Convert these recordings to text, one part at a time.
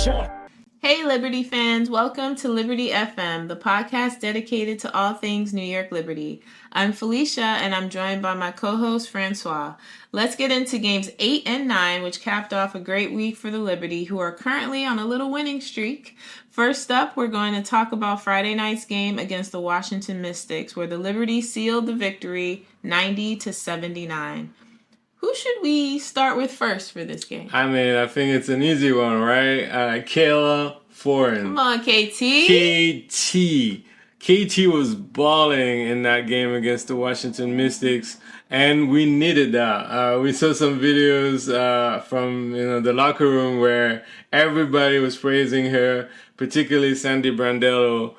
Hey Liberty fans, welcome to Liberty FM, the podcast dedicated to all things New York Liberty. I'm Felicia and I'm joined by my co-host Francois. Let's get into games 8 and 9, which capped off a great week for the Liberty, who are currently on a little winning streak. First up, we're going to talk about Friday night's game against the Washington Mystics, where the Liberty sealed the victory 90-79. Who should we start with first for this game? I mean, I think it's an easy one, right? Kayla, Thornton. Come on, KT. KT was balling in that game against the Washington Mystics, and we needed that. We saw some videos from the locker room where everybody was praising her, particularly Sandy Brandello.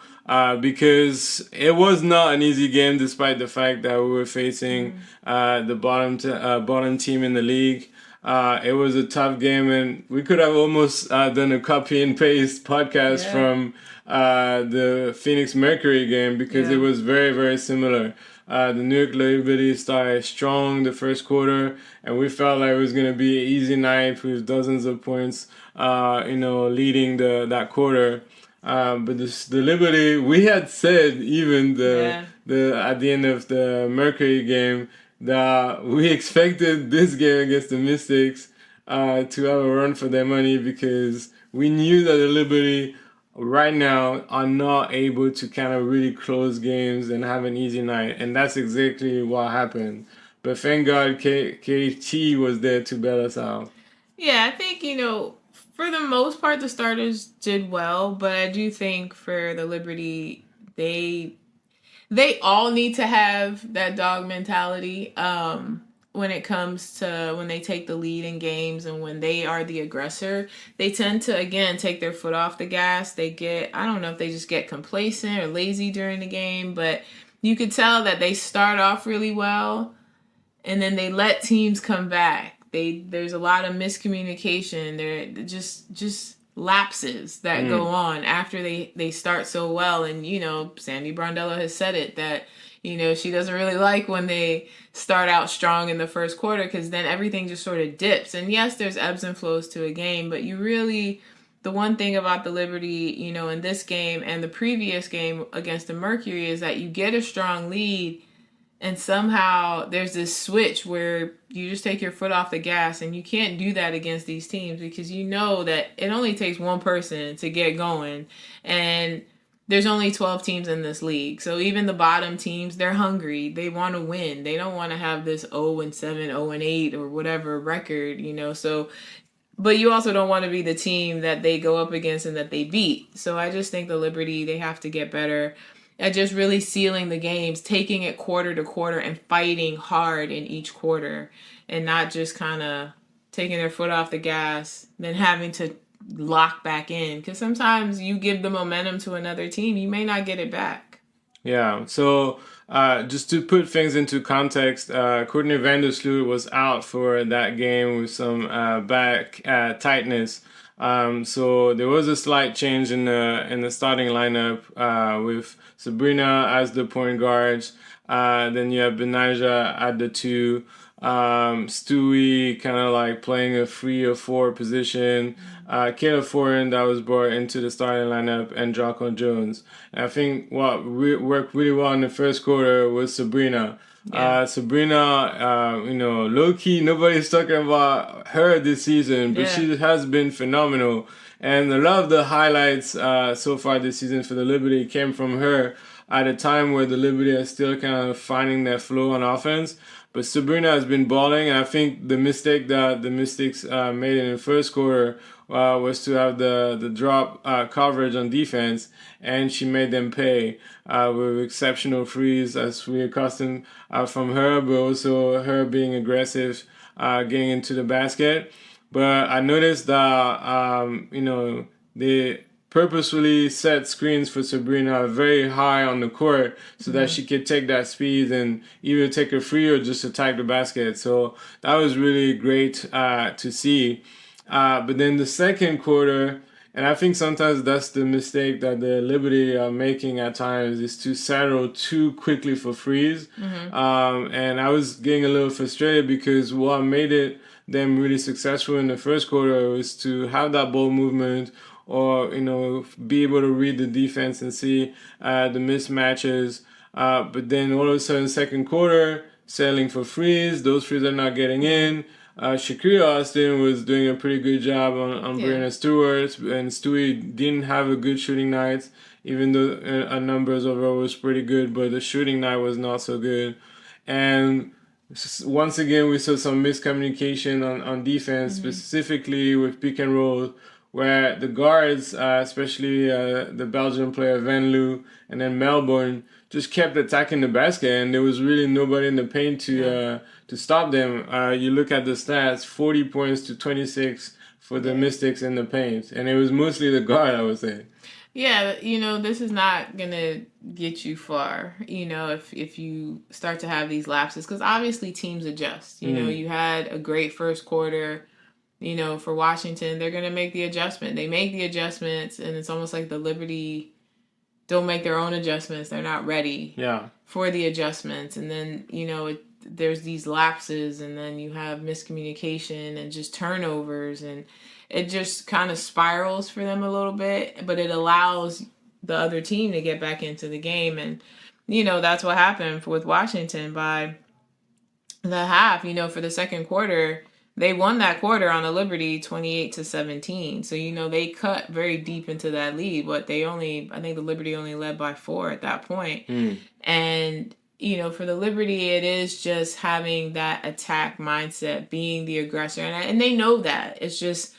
Because it was not an easy game, despite the fact that we were facing the bottom team in the league. It was a tough game, and we could have almost done a copy and paste podcast from the Phoenix Mercury game because it was very, very similar. The New York Liberty started strong the first quarter, and we felt like it was going to be an easy night with dozens of points, leading that quarter. But the Liberty, we had said even at the end of the Mercury game that we expected this game against the Mystics to have a run for their money because we knew that the Liberty right now are not able to kind of really close games and have an easy night, and that's exactly what happened. But thank God KT was there to bail us out. Yeah, I think, for the most part, the starters did well, but I do think for the Liberty, they all need to have that dog mentality when it comes to when they take the lead in games and when they are the aggressor. They tend to, again, take their foot off the gas. I don't know if they just get complacent or lazy during the game, but you could tell that they start off really well and then they let teams come back. There's a lot of miscommunication. There just lapses that go on after they start so well. And, Sandy Brandello has said it that, she doesn't really like when they start out strong in the first quarter because then everything just sort of dips. And yes, there's ebbs and flows to a game, but the one thing about the Liberty, in this game and the previous game against the Mercury is that you get a strong lead and somehow there's this switch where you just take your foot off the gas, and you can't do that against these teams because you know that it only takes one person to get going, and there's only 12 teams in this league. So even the bottom teams, they're hungry. They want to win. They don't want to have this 0-7, 0-8 or whatever record, So, but you also don't want to be the team that they go up against and that they beat. So I just think the Liberty, they have to get better at just really sealing the games, taking it quarter to quarter and fighting hard in each quarter and not just kind of taking their foot off the gas, then having to lock back in. Because sometimes you give the momentum to another team, you may not get it back. Yeah, so just to put things into context, Courtney Vandersloot was out for that game with some back tightness. So there was a slight change in the starting lineup with Sabrina as the point guards. Then you have Betnijah at the 2. Stewie kind of like playing a 3 or 4 position. Kayla Thornton that was brought into the starting lineup, and Jonquel Jones. And I think what worked really well in the first quarter was Sabrina. Yeah. Sabrina, low-key, nobody's talking about her this season, but she has been phenomenal. And a lot of the highlights so far this season for the Liberty came from her at a time where the Liberty are still kind of finding their flow on offense. But Sabrina has been balling, and I think the mistake that the Mystics made in the first quarter was to have the drop coverage on defense, and she made them pay with exceptional threes as we accustomed from her, but also her being aggressive, getting into the basket. But I noticed that, they purposefully set screens for Sabrina very high on the court so that she could take that speed and either take a free or just attack the basket. So that was really great to see. But then the second quarter, and I think sometimes that's the mistake that the Liberty are making at times, is to settle too quickly for threes. And I was getting a little frustrated because what made them really successful in the first quarter was to have that ball movement or be able to read the defense and see the mismatches. But then all of a sudden, second quarter, settling for threes. Those threes are not getting in. Shakira Austin was doing a pretty good job on Brianna Stewart, and Stewie didn't have a good shooting night, even though our numbers overall was pretty good, but the shooting night was not so good. And once again, we saw some miscommunication on defense, specifically with pick and roll, where the guards, especially the Belgian player Van Loo and then Melbourne, just kept attacking the basket, and there was really nobody in the paint to stop them. You look at the stats: 40 points to 26 for the Mystics in the paint, and it was mostly the guard, I would say. Yeah, this is not gonna get you far, if you start to have these lapses, because obviously teams adjust. You had a great first quarter. For Washington, they're gonna make the adjustment. They make the adjustments, and it's almost like the Liberty don't make their own adjustments. They're not ready for the adjustments. And then, there's these lapses, and then you have miscommunication and just turnovers, and it just kind of spirals for them a little bit, but it allows the other team to get back into the game. And, that's what happened with Washington by the half. For the second quarter, they won that quarter on the Liberty 28-17. So, they cut very deep into that lead, but I think the Liberty only led by 4 at that point. And, for the Liberty, it is just having that attack mindset, being the aggressor. And they know that. It's just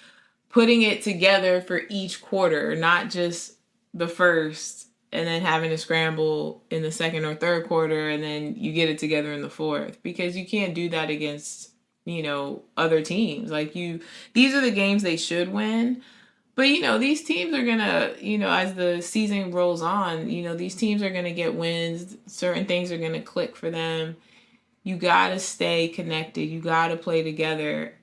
putting it together for each quarter, not just the first, and then having to scramble in the second or third quarter, and then you get it together in the fourth. Because you can't do that against other teams. These are the games they should win. But, these teams are going to, as the season rolls on, these teams are going to get wins. Certain things are going to click for them. You got to stay connected. You got to play together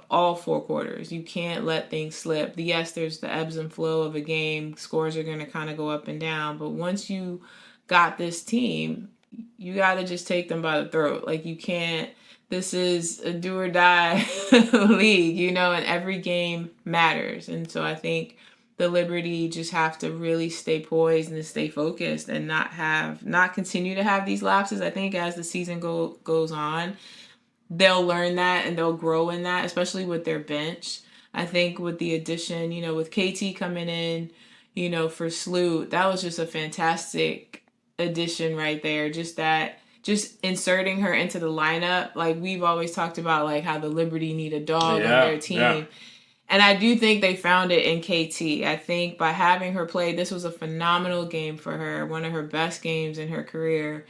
all 4 quarters. You can't let things slip. Yes, there's the ebbs and flow of a game. Scores are going to kind of go up and down. But once you got this team, you got to just take them by the throat. You can't. This is a do or die league, and every game matters. And so I think the Liberty just have to really stay poised and stay focused and not continue to have these lapses. I think as the season goes on, they'll learn that and they'll grow in that, especially with their bench. I think with the addition, with KT coming in, for Sloot, that was just a fantastic addition right there. Just inserting her into the lineup. We've always talked about, how the Liberty need a dog on their team. Yeah. And I do think they found it in KT. I think by having her play, this was a phenomenal game for her, one of her best games in her career.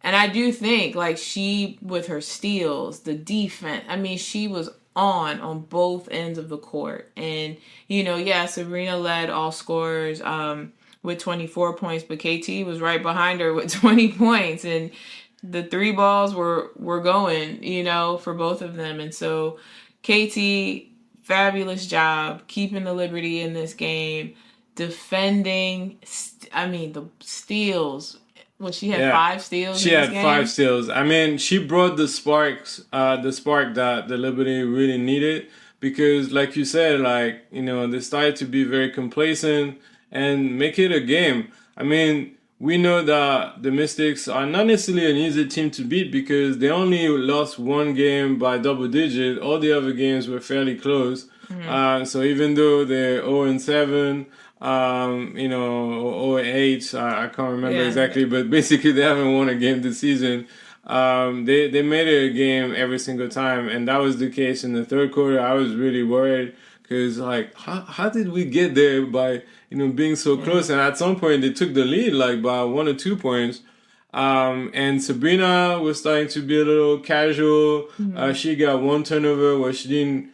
And I do think, she, with her steals, the defense, she was on both ends of the court. And, Sabrina led all scorers with 24 points, but KT was right behind her with 20 points. And the 3 balls were going, for both of them. And so KT, fabulous job keeping the Liberty in this game, defending. The steals. Well, she had 5 steals. She had 5 steals. She brought the spark that the Liberty really needed, because, like you said, they started to be very complacent and make it a game. We know that the Mystics are not necessarily an easy team to beat, because they only lost 1 game by double digit. All the other games were fairly close. So even though they're 0-7, 0-8, I can't remember exactly, but basically they haven't won a game this season. They made it a game every single time, and that was the case in the third quarter. I was really worried, because how did we get there by being so close? And at some point they took the lead by 1 or 2 points. And Sabrina was starting to be a little casual. She got 1 turnover where she didn't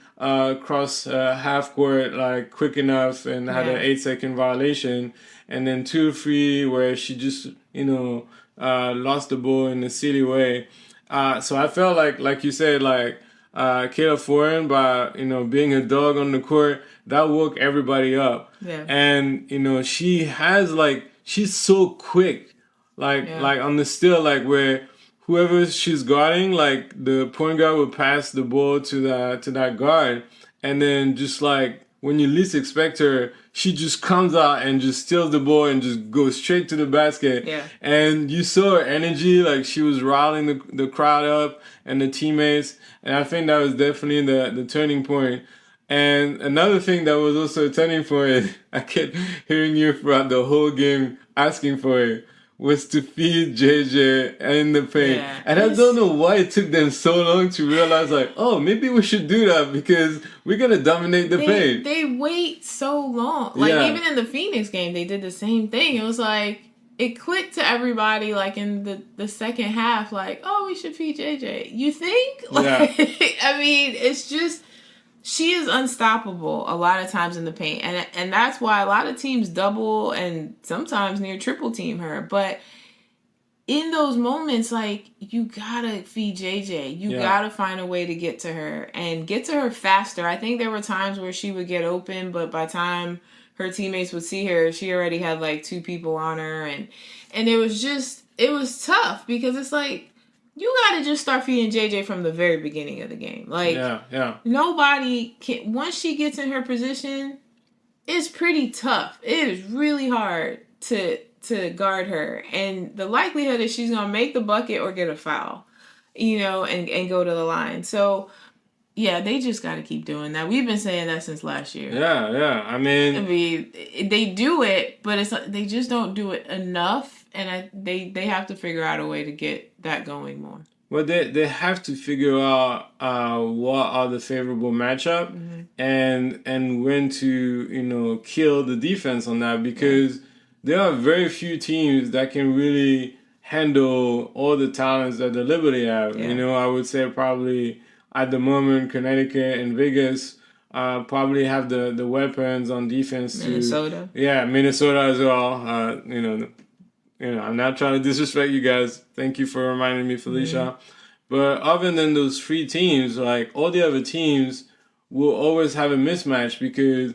cross half court quick enough, and had an 8-second violation. And then 2-3 where she just lost the ball in a silly way. So I felt like you said, Kayla Thornton, by being a dog on the court, that woke everybody up. And she has she's so quick, on the steal, where whoever she's guarding, the point guard will pass the ball to that guard, and then just when you least expect her, she just comes out and just steals the ball and just goes straight to the basket. Yeah. And you saw her energy, like she was riling the crowd up and the teammates. And I think that was definitely the turning point. And another thing that was also a turning point, I kept hearing you throughout the whole game asking for it, was to feed JJ in the paint. Yeah, and I don't know why it took them so long to realize, like, oh, maybe we should do that because we're going to dominate the paint. They wait so long. Like, even in the Phoenix game, they did the same thing. It was like, it clicked to everybody, like, in the second half, like, oh, we should feed JJ. You think? Like, I mean, it's just... She is unstoppable a lot of times in the paint. And that's why a lot of teams double and sometimes near triple team her. But in those moments, like, you gotta feed JJ. You gotta find a way to get to her and get to her faster. I think there were times where she would get open, but by the time her teammates would see her, she already had like 2 people on her. And it was tough because it's like, you gotta just start feeding JJ from the very beginning of the game. Like, nobody can... Once she gets in her position, it's pretty tough. It is really hard to guard her. And the likelihood is she's gonna make the bucket or get a foul, and go to the line. So, yeah, they just gotta keep doing that. We've been saying that since last year. Yeah. I mean, they do it, but it's like they just don't do it enough. And they have to figure out a way to get that going more. Well, they have to figure out what are the favorable matchup and when to kill the defense on that, because there are very few teams that can really handle all the talents that the Liberty have. Yeah. I would say probably at the moment Connecticut and Vegas probably have the weapons on defense. Minnesota. Minnesota as well. I'm not trying to disrespect you guys. Thank you for reminding me, Felicia. But other than those 3 teams, like, all the other teams will always have a mismatch, because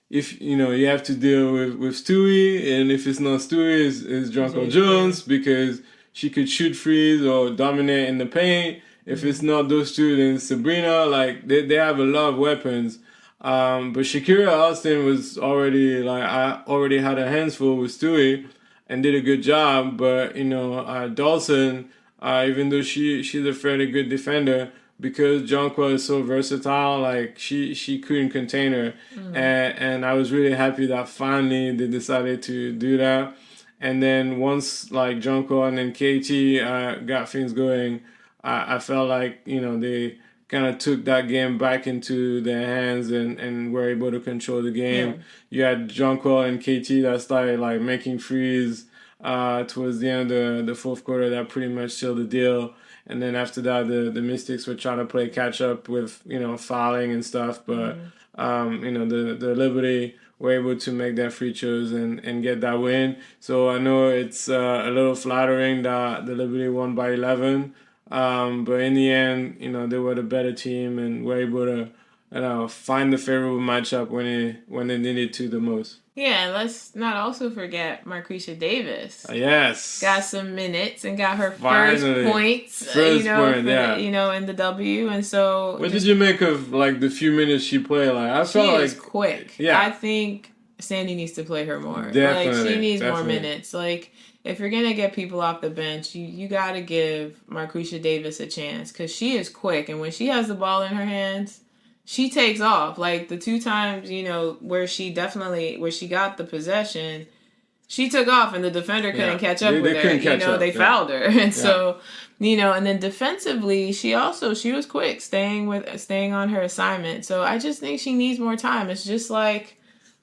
if, you have to deal with Stewie, and if it's not Stewie, it's Jonquel Jones, because she could shoot threes or dominate in the paint. If it's not those 2, then Sabrina. Like, they have a lot of weapons. But Shakira Austin was already, like, I already had her hands full with Stewie and did a good job. But Dawson, even though she's a fairly good defender, because Jonquel is so versatile, like she couldn't contain her. And I was really happy that finally they decided to do that. And then once like Jonquel and then KT got things going, I felt like they kind of took that game back into their hands and were able to control the game. Yeah. You had Jonquel and KT that started like making threes towards the end of the fourth quarter that pretty much sealed the deal. And then after that, the Mystics were trying to play catch up with, fouling and stuff. But, the Liberty were able to make their free throws and get that win. So I know it's a little flattering that the Liberty won by 11. But in the end, they were the better team and were able to find the favorable matchup when they needed to the most. Yeah, and let's not also forget Marquisha Davis. Yes. Got some minutes and got her first points, in the W. And so... What did you make of, like, the few minutes she played? Like, I felt like... She is quick. Yeah. I think Sandy needs to play her more. Definitely. Like, she needs more minutes. Like, if you're going to get people off the bench, you got to give Marquisha Davis a chance, because she is quick. And when she has the ball in her hands... she takes off. Like, the 2 times, where she got the possession, she took off and the defender couldn't catch up with her. They fouled her. And so, and then defensively, she was quick, staying on her assignment. So I just think she needs more time. It's just like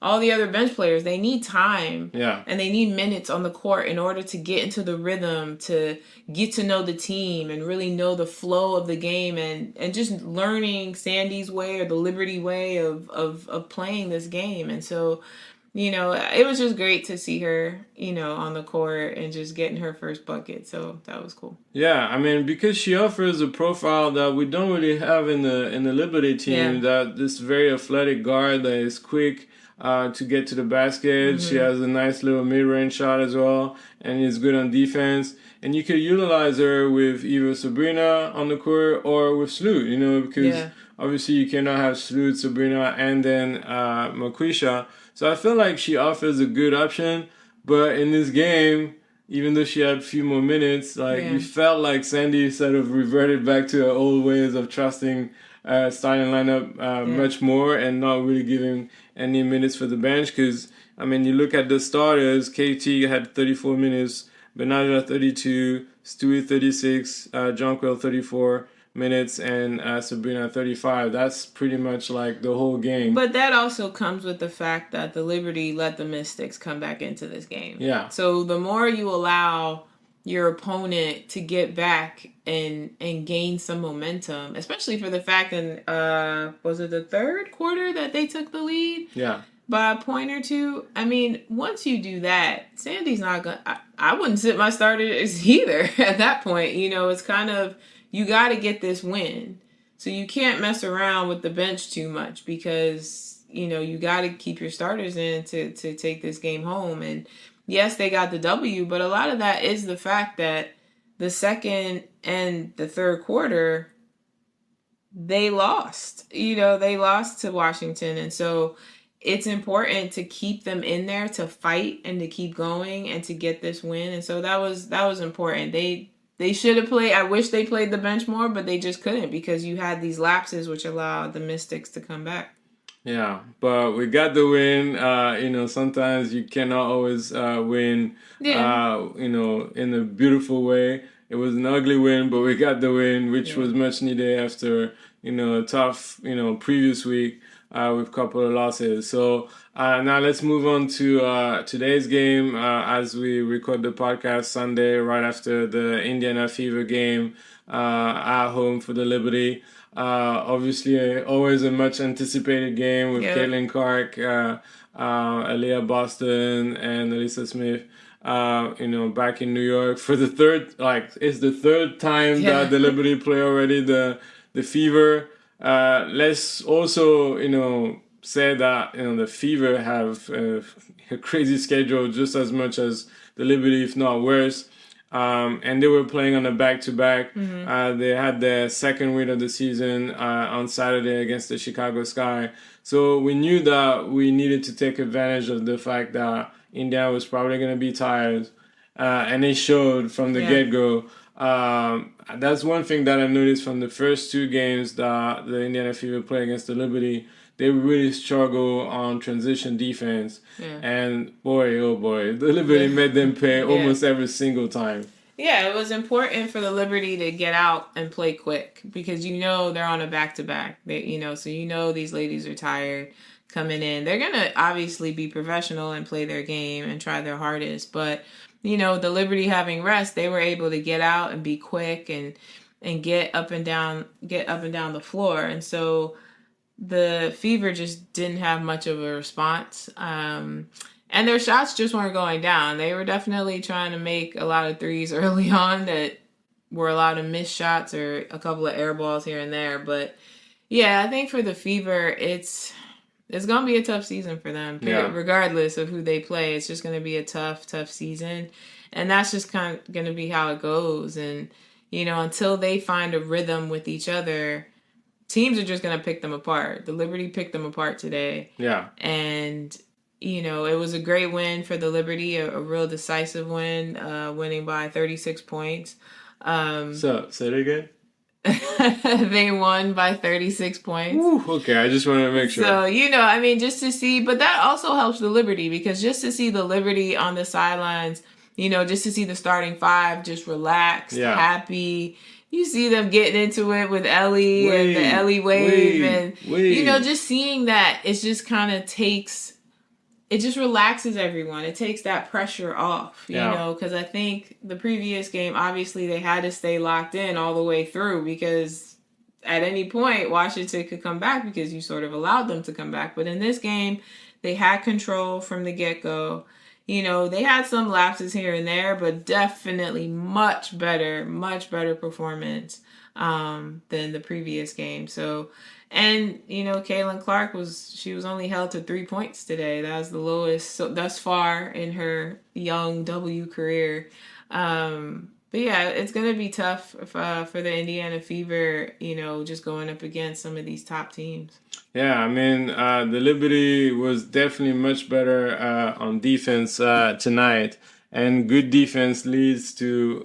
all the other bench players, they need time. Yeah. And they need minutes on the court in order to get into the rhythm, to get to know the team and really know the flow of the game and just learning Sandy's way or the Liberty way of playing this game. And so, it was just great to see her, on the court and just getting her first bucket. So that was cool. Yeah, I mean, because she offers a profile that we don't really have in the Liberty team, that this very athletic guard that is quick, to get to the basket. She has a nice little mid-range shot as well, and is good on defense. And you could utilize her with either Sabrina on the court or with Sloot, because obviously you cannot have Sloot, Sabrina, and then Marquisha. So I feel like she offers a good option, but in this game, even though she had a few more minutes, you felt like Sandy sort of reverted back to her old ways of trusting starting lineup much more and not really giving any minutes for the bench. Because, you look at the starters, KT had 34 minutes, Betnijah 32, Stewie 36, Jonquel 34 minutes, and Sabrina 35. That's pretty much like the whole game. But that also comes with the fact that the Liberty let the Mystics come back into this game. Yeah. So the more you allow your opponent to get back and gain some momentum, especially for the fact that was it the third quarter that they took the lead? Yeah. By a point or two. Once you do that, Sandy's not gonna. I wouldn't sit my starters either at that point. It's kind of, you got to get this win. So you can't mess around with the bench too much because, you got to keep your starters in to take this game home. And yes, they got the W, but a lot of that is the fact that the second and the third quarter, they lost. They lost to Washington. And so it's important to keep them in there to fight and to keep going and to get this win. And so that was important. They should have played. I wish they played the bench more, but they just couldn't because you had these lapses which allowed the Mystics to come back. Yeah, but we got the win. Sometimes you cannot always win, in a beautiful way. It was an ugly win, but we got the win, which was much needed after, a tough, previous week with a couple of losses. So now let's move on to today's game as we record the podcast Sunday right after the Indiana Fever game at home for the Liberty. Obviously, always a much anticipated game with Caitlin Clark, Aaliyah Boston, and Alyssa Smith. Back in New York for the third, it's the third time that the Liberty play already the Fever. Let's also, say that, the Fever have a crazy schedule just as much as the Liberty, if not worse. And they were playing on a back-to-back. They had their second win of the season on Saturday against the Chicago Sky. So we knew that we needed to take advantage of the fact that Indiana was probably going to be tired. And it showed from the get-go. That's one thing that I noticed from the first two games that the Indiana Fever played against the Liberty. They really struggle on transition defense. And boy, oh boy, the Liberty made them pay almost every single time. Yeah, it was important for the Liberty to get out and play quick because they're on a back-to-back. So these ladies are tired coming in. They're going to obviously be professional and play their game and try their hardest. But, the Liberty having rest, they were able to get out and be quick and get up and down the floor. And so the Fever just didn't have much of a response. And their shots just weren't going down. They were definitely trying to make a lot of threes early on that were a lot of missed shots or a couple of air balls here and there. But yeah, I think for the Fever, it's going to be a tough season for them, regardless of who they play. It's just going to be a tough season. And that's just kind of going to be how it goes. And, until they find a rhythm with each other, teams are just going to pick them apart. The Liberty picked them apart today. Yeah. And, it was a great win for the Liberty, a real decisive win, winning by 36 points. So, say it again. They won by 36 points. Ooh, okay, I just wanted to make sure. So, just to see, but that also helps the Liberty because just to see the Liberty on the sidelines, just to see the starting five just relaxed, happy. You see them getting into it with Ellie and the Ellie wave and, just seeing that, it just kind of it just relaxes everyone. It takes that pressure off, because I think the previous game, obviously they had to stay locked in all the way through because at any point Washington could come back because you sort of allowed them to come back. But in this game, they had control from the get-go. They had some lapses here and there, but definitely much better performance than the previous game. So, and Kaylin Clark was only held to 3 points today. That was the lowest thus far in her young W career. But yeah, it's going to be tough for the Indiana Fever, just going up against some of these top teams. Yeah, I mean, the Liberty was definitely much better on defense tonight, and good defense leads to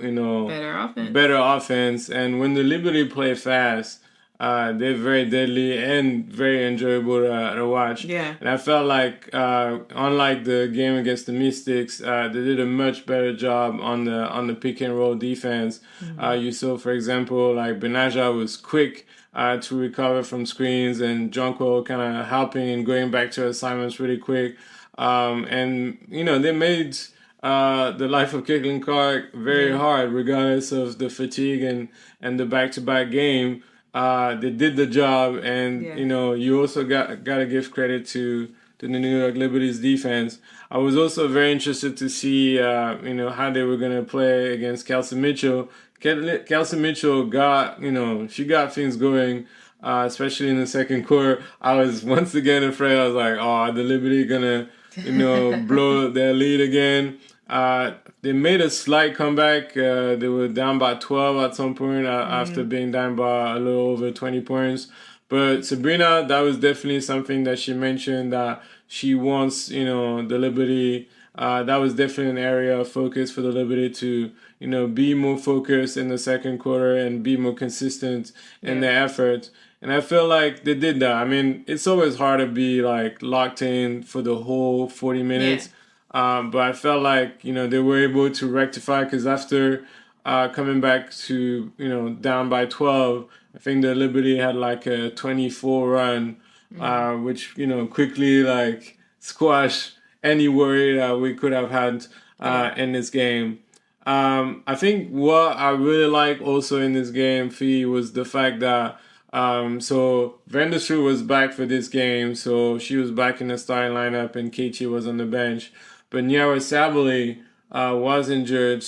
better offense. And when the Liberty play fast, they're very deadly and very enjoyable to watch. Yeah. And I felt like, unlike the game against the Mystics, they did a much better job on the pick and roll defense. Mm-hmm. You saw, for example, like Betnijah was quick to recover from screens, and Jonquel kind of helping and going back to assignments really quick. And they made the life of Caitlin Clark very hard, regardless of the fatigue and the back-to-back game. They did the job, and you also got to give credit to the New York Liberty's defense. I was also very interested to see how they were going to play against Kelsey Mitchell. Kelsey Mitchell got things going, especially in the second quarter. I was once again afraid. I was like, oh, the Liberty gonna blow their lead again. They made a slight comeback. They were down by 12 at some point after being down by a little over 20 points. But Sabrina, that was definitely something that she mentioned, that she wants, the Liberty. That was definitely an area of focus for the Liberty to, be more focused in the second quarter and be more consistent in their efforts. And I feel like they did that. I mean, it's always hard to be like locked in for the whole 40 minutes. But I felt like, they were able to rectify, because after coming back to, down by 12, I think the Liberty had like a 24 run, which, quickly like squashed any worry that we could have had in this game. I think what I really like also in this game, Fee, was the fact that so Vandersloot was back for this game, so she was back in the starting lineup, and KT was on the bench. But Nyara Sabali was injured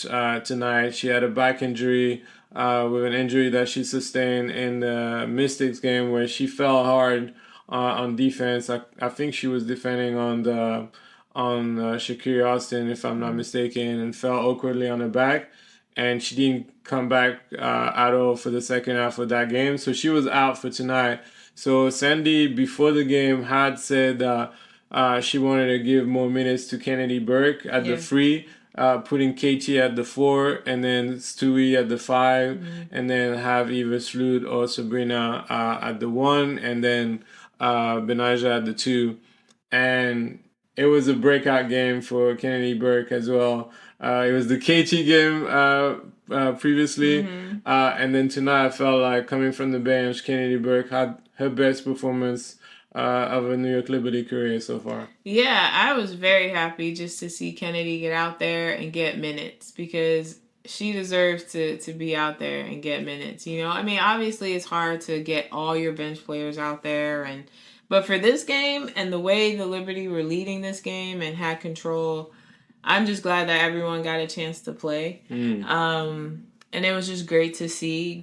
tonight. She had a back injury with an injury that she sustained in the Mystics game, where she fell hard on defense. I think she was defending on Shakira Austin, if I'm not mistaken, and fell awkwardly on her back. And she didn't come back at all for the second half of that game. So she was out for tonight. So Sandy, before the game, had said she wanted to give more minutes to Kennedy Burke at the 3, putting KT at the 4, and then Stewie at the 5, and then have either Sloot or Sabrina at the 1, and then Betnijah at the 2. And it was a breakout game for Kennedy Burke as well. It was the KT game previously, and then tonight I felt like, coming from the bench, Kennedy Burke had her best performance of a New York Liberty career so far. Yeah, I was very happy just to see Kennedy get out there and get minutes, because she deserves to be out there and get minutes. I mean, obviously it's hard to get all your bench players out there, but for this game and the way the Liberty were leading this game and had control, I'm just glad that everyone got a chance to play. And it was just great to see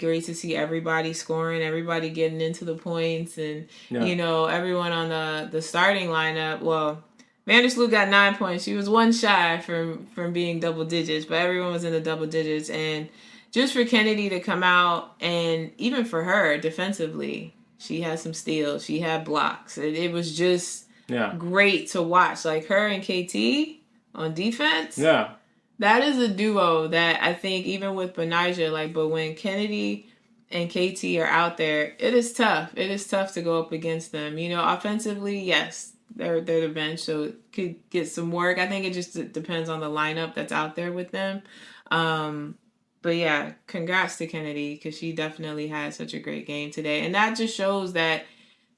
everybody scoring, everybody getting into the points, and everyone on the starting lineup. Well, Vandersloot got 9 points. She was one shy from being double digits, but everyone was in the double digits. And just for Kennedy to come out, and even for her defensively, she had some steals, she had blocks. It was just great to watch. Like, her and KT on defense. Yeah. That is a duo that I think, even with Betnijah, but when Kennedy and KT are out there, it is tough. It is tough to go up against them. Offensively, yes, they're the bench, so it could get some work. I think it just depends on the lineup that's out there with them. But yeah, congrats to Kennedy, because she definitely had such a great game today. And that just shows that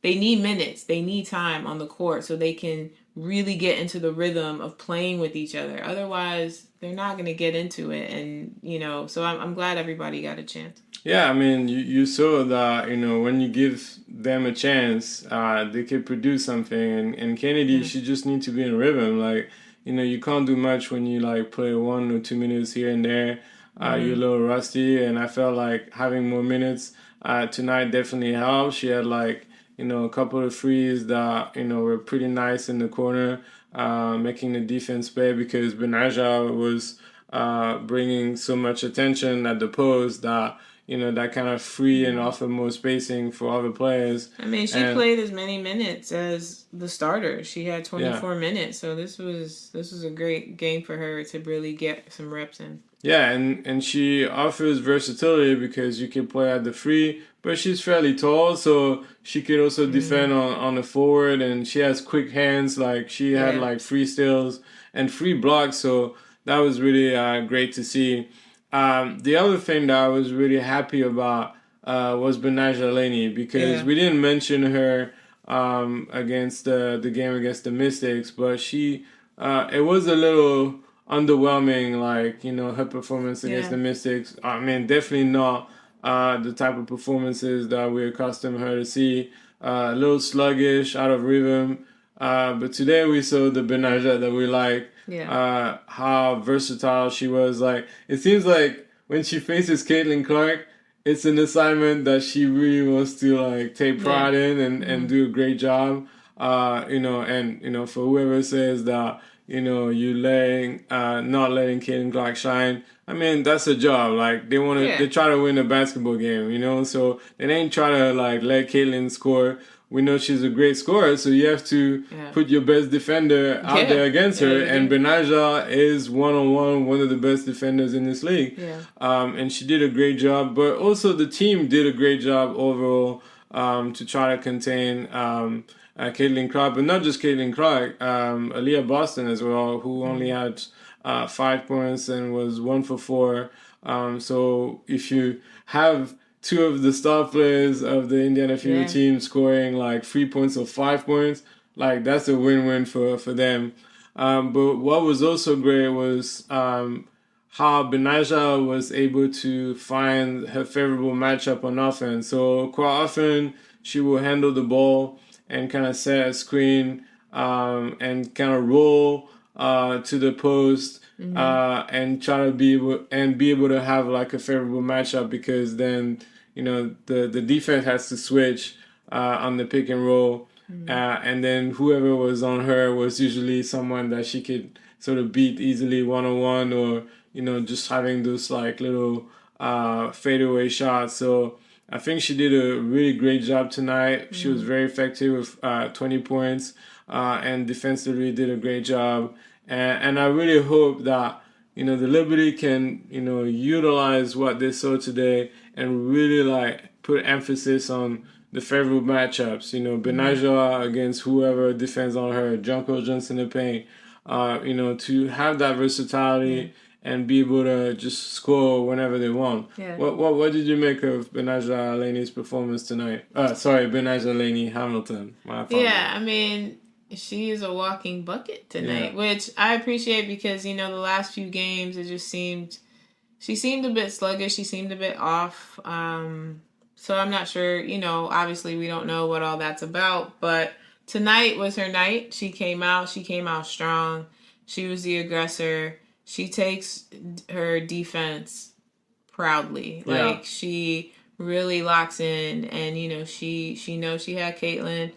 they need minutes. They need time on the court so they can really get into the rhythm of playing with each other. Otherwise, they're not going to get into it. And, so I'm glad everybody got a chance. Yeah, I mean, you saw that, when you give them a chance, they can produce something. And Kennedy, she just needs to be in rhythm. Like, you can't do much when you, play 1 or 2 minutes here and there. you're a little rusty, and I felt like having more minutes tonight definitely helped. She had like, a couple of threes that, were pretty nice in the corner, making the defense pay because Betnijah was bringing so much attention at the post that, that kind of free and offer more spacing for other players. I mean, she played as many minutes as the starter. She had 24 minutes, so this was a great game for her to really get some reps in. Yeah, and she offers versatility because you can play at the free, but she's fairly tall, so she could also defend on the forward, and she has quick hands. Like she had like free steals and free blocks, so that was really great to see. The other thing that I was really happy about was Betnijah Laney because we didn't mention her against the game against the Mystics, but she it was a little underwhelming, like, her performance against the Mystics. I mean, definitely not the type of performances that we're accustomed her to see. A little sluggish, out of rhythm. But today we saw the Betnijah that we like. How versatile she was. Like, it seems like when she faces Caitlin Clark, it's an assignment that she really wants to like take pride in and do a great job. For whoever says that, you not letting Caitlin Clark shine. I mean, that's a job. Like they try to win a basketball game, so they ain't try to like let Caitlin score. We know she's a great scorer, so you have to put your best defender out there against her. And Betnijah is one-on-one, one of the best defenders in this league. And she did a great job, but also the team did a great job overall to try to contain Caitlin Clark, but not just Caitlin Clark, Aaliyah Boston as well, who only had 5 points and was 1 for 4. So if you have two of the star players of the Indiana Fever team scoring like 3 points or 5 points, like that's a win-win for them. But what was also great was how Betnijah was able to find her favorable matchup on offense. So quite often she will handle the ball and kind of set a screen and kind of roll to the post and try to be able to have like a favorable matchup because then the defense has to switch on the pick and roll and then whoever was on her was usually someone that she could sort of beat easily one-on-one or just having those like little fadeaway shots. So I think she did a really great job tonight. She was very effective with 20 points and defensively did a great job. And I really hope that, the Liberty can, utilize what they saw today and really like put emphasis on the favorable matchups. Betnijah against whoever defends on her, Jonquel Jones in the paint, to have that versatility and be able to just score whenever they want. What did you make of Betnijah Laney's performance tonight? Betnijah Laney-Hamilton. Yeah, I mean, she is a walking bucket tonight, which I appreciate because, the last few games, it just she seemed a bit sluggish. She seemed a bit off. So I'm not sure, obviously we don't know what all that's about, but tonight was her night. She came out strong. She was the aggressor. She takes her defense proudly. Like she really locks in and, she knows she had Caitlin.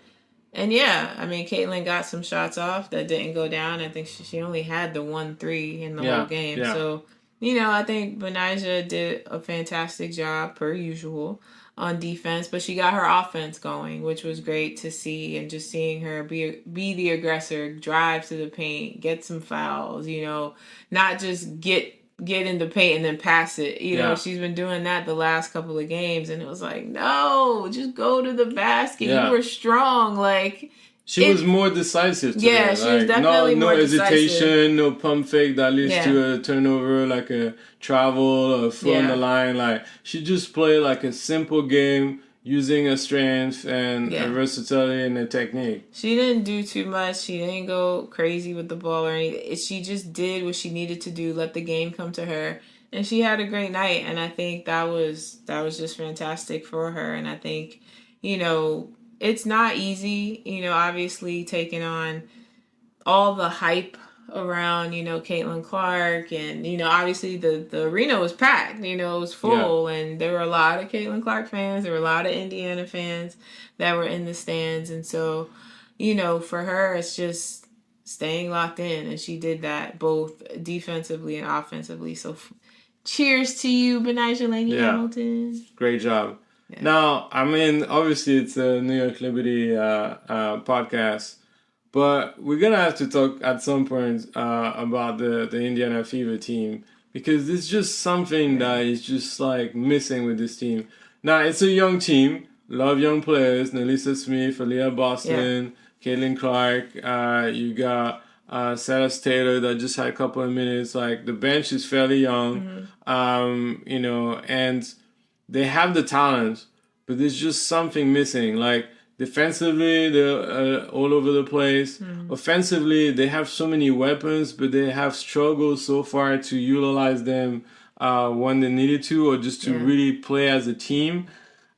And I mean, Caitlin got some shots off that didn't go down. I think she only had the 1-3 in the whole game. Yeah. So, I think Betnijah did a fantastic job per usual on defense, but she got her offense going, which was great to see. And just seeing her be the aggressor, drive to the paint, get some fouls, not just get in the paint and then pass it. She's been doing that the last couple of games, and it was like, no, just go to the basket. You were strong. Like she was more decisive today. Yeah, she was definitely more decisive. No hesitation, no pump fake that leads to a turnover, like a travel or a foot on the line. Like she just played like a simple game using her strength and her versatility and her technique. She didn't do too much. She didn't go crazy with the ball or anything. She just did what she needed to do, let the game come to her. And she had a great night. And I think that was just fantastic for her. And I think, it's not easy, obviously taking on all the hype around, Caitlin Clark, and, obviously the arena was packed, it was full, and there were a lot of Caitlin Clark fans, there were a lot of Indiana fans that were in the stands, and so, for her, it's just staying locked in, and she did that both defensively and offensively, so cheers to you, Betnijah Laney-Hamilton. Great job. Yeah. Now, I mean, obviously it's a New York Liberty podcast, but we're going to have to talk at some point about the Indiana Fever team, because it's just something that is just like missing with this team. Now, it's a young team, a lot of young players, Nelisa Smith, Aaliyah Boston, Caitlin Clark, you got Sarah Taylor that just had a couple of minutes. Like, the bench is fairly young, and they have the talent, but there's just something missing. Like, defensively, they're all over the place. Offensively, they have so many weapons, but they have struggled so far to utilize them when they needed to, or just to really play as a team.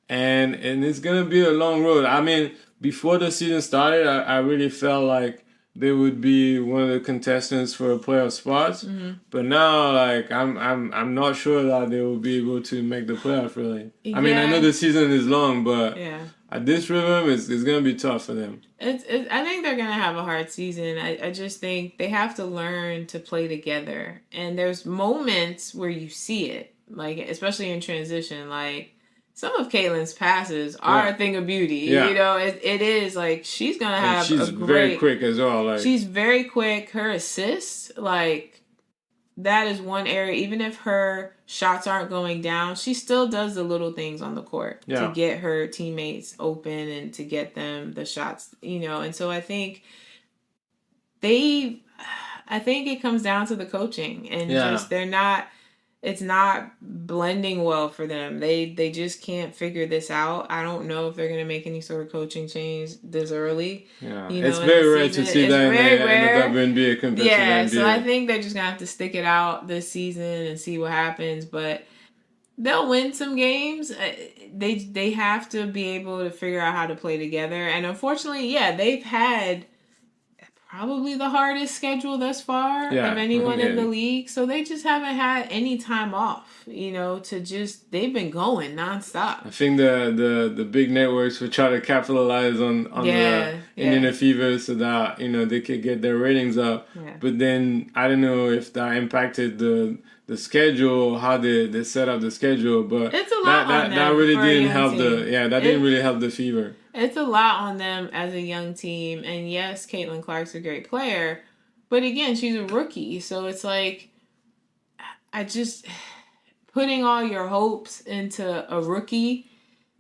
And it's going to be a long road. I mean, before the season started, I really felt like they would be one of the contestants for a playoff spot. But now, like, I'm not sure that they will be able to make the playoff, really. I mean, I know the season is long, but at this rhythm, it's going to be tough for them. I think they're going to have a hard season. I just think they have to learn to play together. And there's moments where you see it, like, especially in transition, like, some of Caitlin's passes are a thing of beauty. Yeah. It is like she's gonna have. She's very quick as well. Like, she's very quick. Her assists, like, that is one area. Even if her shots aren't going down, she still does the little things on the court to get her teammates open and to get them the shots. And so I think it comes down to the coaching and just they're not. It's not blending well for them. They just can't figure this out. I don't know if they're going to make any sort of coaching change this early. Yeah, it's very rare to see that in the WNBA compared to the NBA. So I think they're just going to have to stick it out this season and see what happens. But they'll win some games. They have to be able to figure out how to play together. And unfortunately, they've had probably the hardest schedule thus far of anyone in the league. So they just haven't had any time off, they've been going nonstop. I think the big networks will try to capitalize on the Indiana Fever so that, they could get their ratings up. Yeah. But then I don't know if that impacted the schedule, how they set up the schedule, but it's a lot on them that really didn't help team. Didn't really help the Fever. It's a lot on them as a young team. And yes, Caitlin Clark's a great player. But again, she's a rookie. So it's like, putting all your hopes into a rookie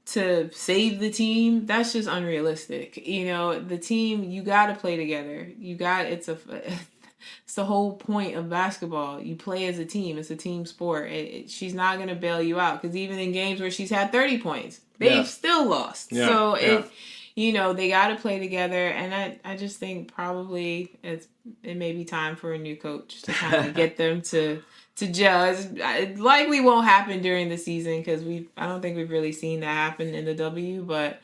to save the team, that's just unrealistic. The team, you got to play together. It's the whole point of basketball. You play as a team. It's a team sport. She's not going to bail you out. Because even in games where she's had 30 points, they've still lost. Yeah. So they got to play together. And I just think probably it may be time for a new coach to kind of get them to judge. It likely won't happen during the season because I don't think we've really seen that happen in the W. But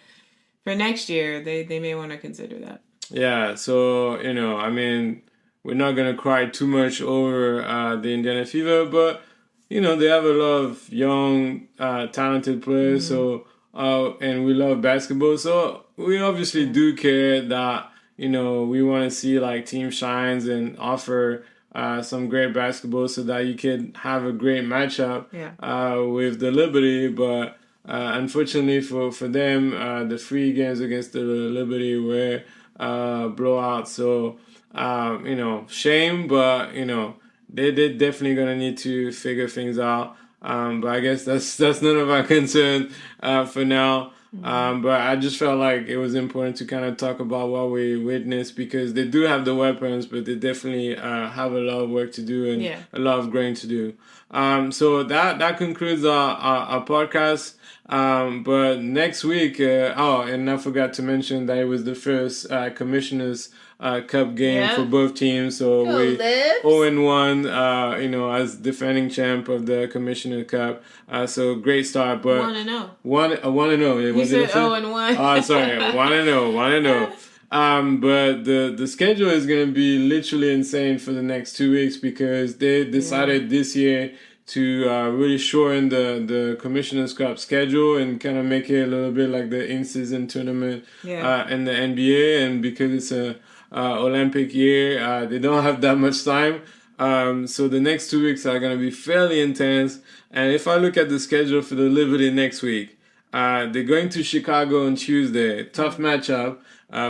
for next year, they may want to consider that. Yeah. So, I mean, we're not going to cry too much over the Indiana Fever, but, they have a lot of young, talented players. So, and we love basketball. So we obviously do care that, we want to see like team shines and offer some great basketball so that you can have a great matchup with the Liberty. But unfortunately for them, the 3 games against the Liberty were blowouts. So, shame, but, they're definitely going to need to figure things out. But I guess that's none of our concern for now. But I just felt like it was important to kind of talk about what we witnessed because they do have the weapons, but they definitely have a lot of work to do and a lot of growing to do. So that concludes our podcast. But next week, and I forgot to mention that it was the first Commissioners Cup game for both teams. So we 0-1, as defending champ of the Commissioner Cup. So great start, but 1-0. 1-0. You said 0-1. Oh, sorry, 1-0. But the schedule is going to be literally insane for the next 2 weeks because they decided this year to really shorten the Commissioner's Cup schedule and kind of make it a little bit like the in-season tournament in the NBA. And because it's a Olympic year, they don't have that much time. So the next 2 weeks are going to be fairly intense. And if I look at the schedule for the Liberty next week, they're going to Chicago on Tuesday. Tough matchup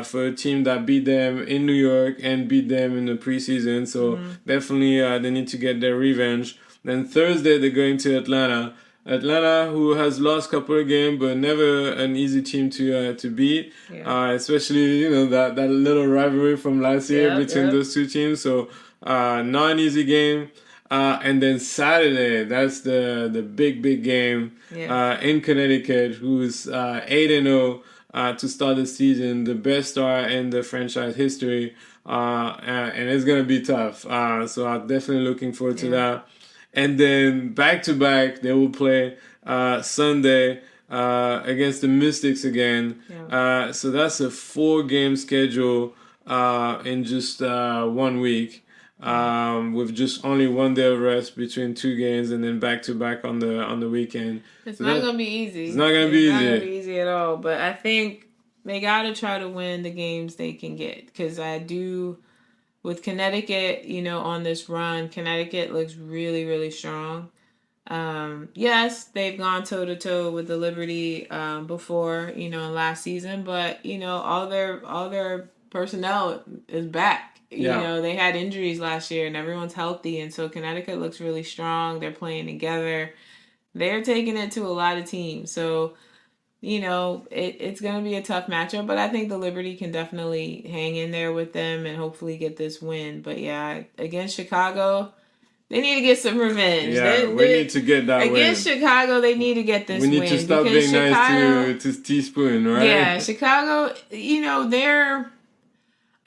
for a team that beat them in New York and beat them in the preseason. So definitely they need to get their revenge. Then Thursday they're going to Atlanta. Atlanta, who has lost a couple of games, but never an easy team to beat. Especially that little rivalry from last year between those two teams. So not an easy game. And then Saturday, that's the big game in Connecticut, who's 8-0 to start the season, the best start in the franchise history, and it's gonna be tough. So I'm definitely looking forward to that. And then back to back, they will play Sunday against the Mystics again. So that's a 4-game schedule in just 1 week. With just only 1 day of rest between 2 games, and then back to back on the weekend. It's not gonna be easy. It's not gonna be easy. It's not gonna be easy at all. But I think they gotta try to win the games they can get, because I do. With Connecticut, on this run, Connecticut looks really, really strong. Yes, they've gone toe-to-toe with the Liberty before, last season, but, all their personnel is back. They had injuries last year and everyone's healthy, and so Connecticut looks really strong. They're playing together. They're taking it to a lot of teams. So, it's going to be a tough matchup, but I think the Liberty can definitely hang in there with them and hopefully get this win. But yeah, against Chicago, they need to get some revenge. Yeah, we need to get that win. Against Chicago, they need to get this win. We need to stop being nice to Teaspoon, right? Yeah, Chicago,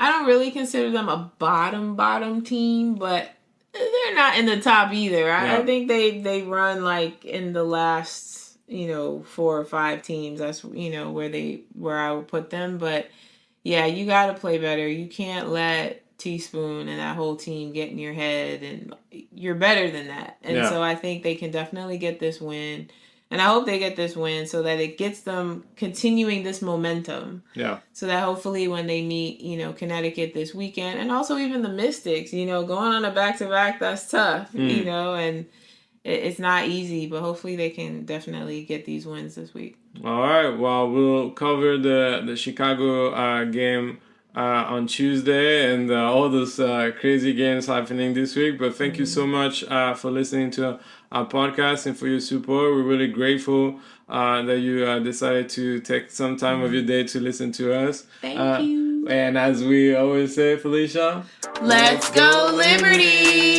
I don't really consider them a bottom team, but they're not in the top either. I think they run like in the last 4 or 5 teams. That's where I would put them. But yeah, you got to play better. You can't let Teaspoon and that whole team get in your head, and you're better than that. And so I think they can definitely get this win. And I hope they get this win so that it gets them continuing this momentum. Yeah. So that hopefully when they meet, Connecticut this weekend, and also even the Mystics, going on a back-to-back, that's tough, and it's not easy, but hopefully they can definitely get these wins this week. All right. Well, we'll cover the Chicago game on Tuesday and all those crazy games happening this week. But thank you so much for listening to our podcast and for your support. We're really grateful that you decided to take some time of your day to listen to us. Thank you. And as we always say, Felicia, let's go Liberty!